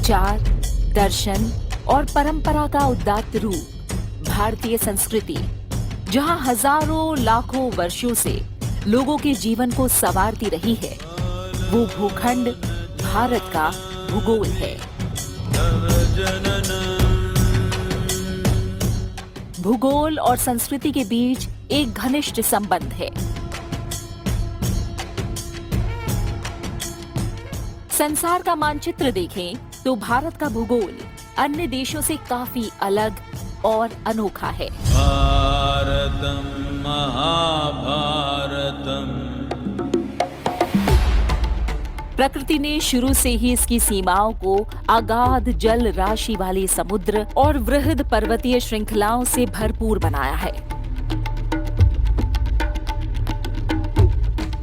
विचार, दर्शन और परंपरा का उदात्त रूप भारतीय संस्कृति, जहां हजारों लाखों वर्षों से लोगों के जीवन को संवारती रही है, वो भूखंड भारत का भूगोल है। भूगोल और संस्कृति के बीच एक घनिष्ठ संबंध है। संसार का मानचित्र देखें तो भारत का भूगोल अन्य देशों से काफी अलग और अनोखा है। भारतम महाभारतम। प्रकृति ने शुरू से ही इसकी सीमाओं को अगाध जल राशि वाले समुद्र और वृहद पर्वतीय श्रृंखलाओं से भरपूर बनाया है।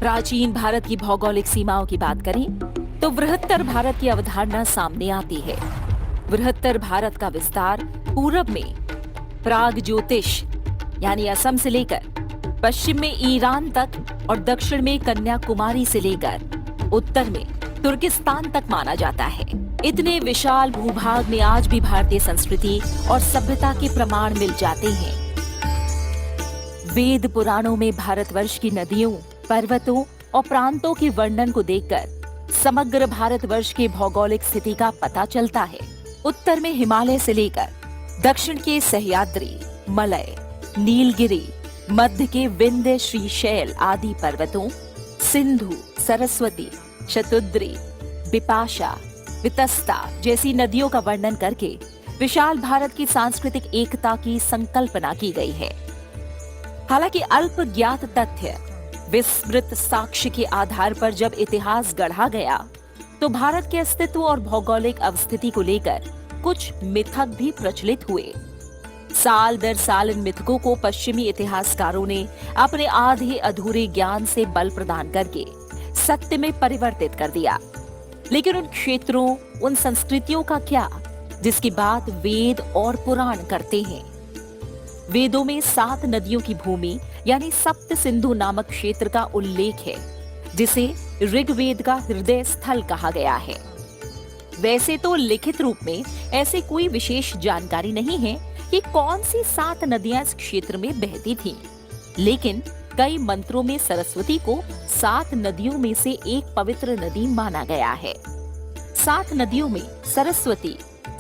प्राचीन भारत की भौगोलिक सीमाओं की बात करें तो बृहत्तर भारत की अवधारणा सामने आती है। बृहत्तर भारत का विस्तार पूरब में प्राग ज्योतिष यानी असम से लेकर पश्चिम में ईरान तक और दक्षिण में कन्याकुमारी से लेकर उत्तर में तुर्किस्तान तक माना जाता है। इतने विशाल भूभाग में आज भी भारतीय संस्कृति और सभ्यता के प्रमाण मिल जाते हैं। वेद पुराणों में भारतवर्ष की नदियों, पर्वतों और प्रांतों के वर्णन को देखकर समग्र भारतवर्ष की भौगोलिक स्थिति का पता चलता है। उत्तर में हिमालय से लेकर दक्षिण के सह्याद्री, मलय, नीलगिरी, मध्य के विंध्य, श्रीशैल आदि पर्वतों, सिंधु, सरस्वती, शतुद्री, बिपाशा, वितस्ता जैसी नदियों का वर्णन करके विशाल भारत की सांस्कृतिक एकता की संकल्पना की गई है। हालांकि अल्प ज्ञात तथ्य, विस्मृत साक्ष्य के आधार पर जब इतिहास गढ़ा गया तो भारत के अस्तित्व और भौगोलिक अवस्थिति को लेकर कुछ मिथक भी प्रचलित हुए। साल दर साल इन मिथकों को पश्चिमी इतिहासकारों ने अपने आधे अधूरे ज्ञान से बल प्रदान करके सत्य में परिवर्तित कर दिया। लेकिन उन क्षेत्रों, उन संस्कृतियों का क्या जिसकी बात वेद और पुराण करते हैं। वेदों में 7 नदियों की भूमि यानी सप्त सिंधु नामक क्षेत्र का उल्लेख है, जिसे ऋग्वेद का हृदय स्थल कहा गया है। वैसे तो लिखित रूप में ऐसी कोई विशेष जानकारी नहीं है कि कौन सी 7 नदियां इस क्षेत्र में बहती थीं, लेकिन कई मंत्रों में सरस्वती को 7 नदियों में से एक पवित्र नदी माना गया है। 7 नदियों में सरस्वती,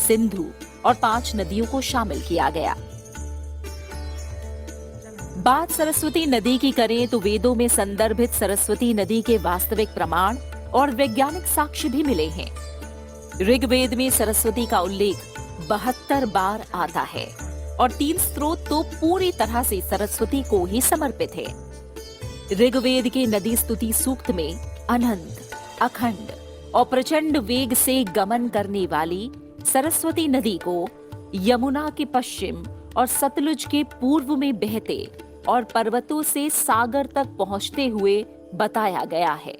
सिंधु और 5 नदियों को शामिल किया गया। बात सरस्वती नदी की करें तो वेदों में संदर्भित सरस्वती नदी के वास्तविक प्रमाण और वैज्ञानिक साक्ष्य भी मिले हैं। ऋग्वेद में सरस्वती का उल्लेख 72 बार आता है और 3 स्रोत तो पूरी तरह से सरस्वती को ही समर्पित है। ऋग्वेद के नदी स्तुति सूक्त में अनंत, अखंड और प्रचंड वेग से गमन करने वाली सरस्वती नदी को यमुना के पश्चिम और सतलुज के पूर्व में बहते और पर्वतों से सागर तक पहुंचते हुए बताया गया है।